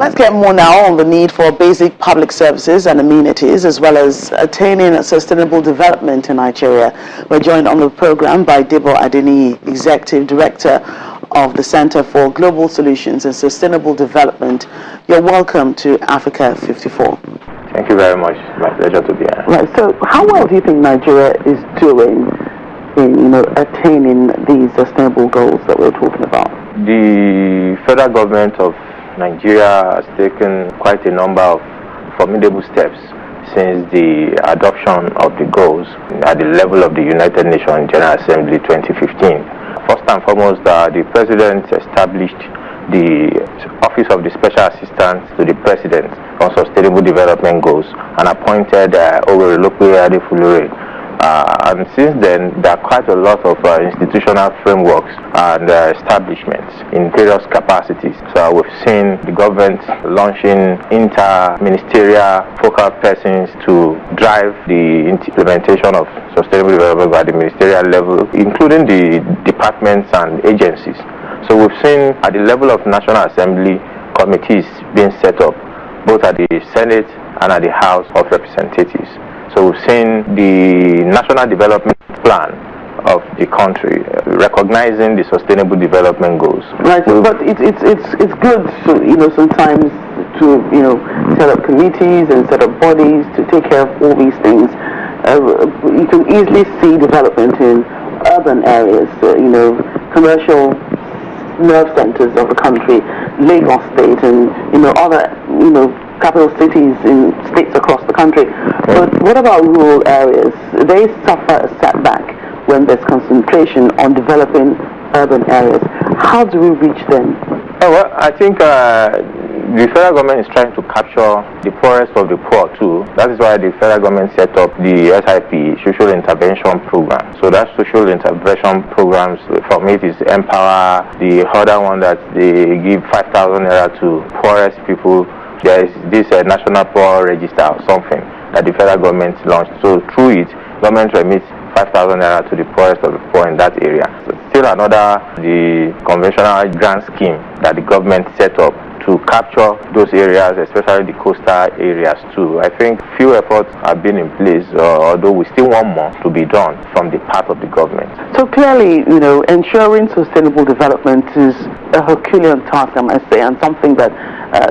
Let's get more now on the need for basic public services and amenities, as well as attaining sustainable development in Nigeria. We're joined on the program by Debo Adeni, Executive Director of the Center for Global Solutions and Sustainable Development. You're welcome to Africa 54. Thank you very much. My pleasure to be here. Right. So, how well do you think Nigeria is doing in, attaining these sustainable goals that we're talking about? The federal government of Nigeria has taken quite a number of formidable steps since the adoption of the goals at the level of the United Nations General Assembly 2015. First and foremost, the President established the Office of the Special Assistant to the President on Sustainable Development Goals and appointed Owerelokwe Adefulure. And since then, there are quite a lot of institutional frameworks and establishments in various capacities. So we've seen the government launching inter-ministerial focal persons to drive the implementation of sustainable development at the ministerial level, including the departments and agencies. So we've seen at the level of National Assembly committees being set up, both at the Senate and at the House of Representatives. So we've seen the National Development Plan of the country recognizing the Sustainable Development Goals. Right, but it's good to, sometimes to, set up committees and set up bodies to take care of all these things. You can easily see development in urban areas, commercial nerve centers of the country, Lagos State and, other, capital cities in states across the country. But what about rural areas? They suffer a setback when there's concentration on developing urban areas. How do we reach them? Oh, well, I think the federal government is trying to capture the poorest of the poor too. That is why the federal government set up the SIP, Social Intervention Program. So that social intervention programs, from it is Empower. The other one that they give 5,000 naira to poorest people. There is this National Poor Register or something that the federal government launched. So through it, government remits 5,000 naira to the poorest of the poor in that area. So still another, the conventional grant scheme that the government set up to capture those areas, especially the coastal areas too. I think few efforts have been in place, although we still want more to be done from the part of the government. So clearly, ensuring sustainable development is a Herculean task, I must say, and something that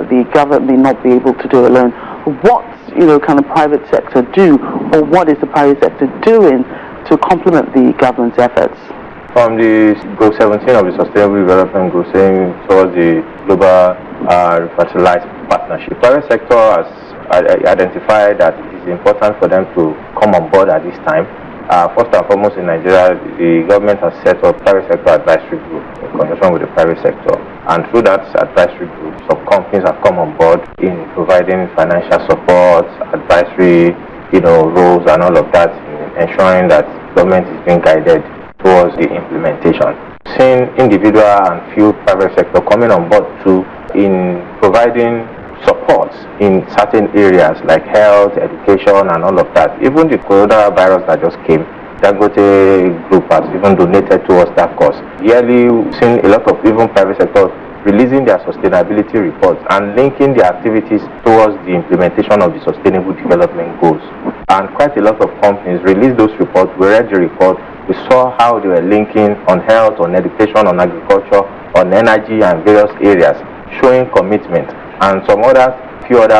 the government may not be able to do alone. What, can the private sector do, or what is the private sector doing to complement the government's efforts? From the Goal 17 of the Sustainable Development Goals saying towards the global fertilized partnership, private sector has identified that it is important for them to come on board at this time. First and foremost, in Nigeria, the government has set up private sector advisory group in conjunction with the private sector, and through that advisory group, some companies have come on board in providing financial support, advisory, roles, and all of that, in ensuring that government is being guided towards the implementation. Seeing individual and few private sector coming on board too in providing support in certain areas like health, education, and all of that. Even the coronavirus that just came, Dangote Group has even donated towards that cause. Yearly, we've seen a lot of even private sector releasing their sustainability reports and linking their activities towards the implementation of the Sustainable Development Goals. And quite a lot of companies released those reports. We read the report. We saw how they were linking on health, on education, on agriculture, on energy, and various areas, showing commitment. And few other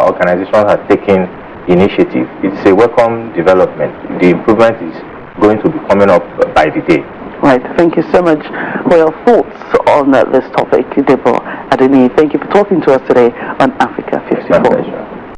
organizations have taken initiative. It's a welcome development. The improvement is going to be coming up by the day. Right. Thank you so much for your thoughts on this topic, Debo Adeni. Thank you for talking to us today on Africa 54.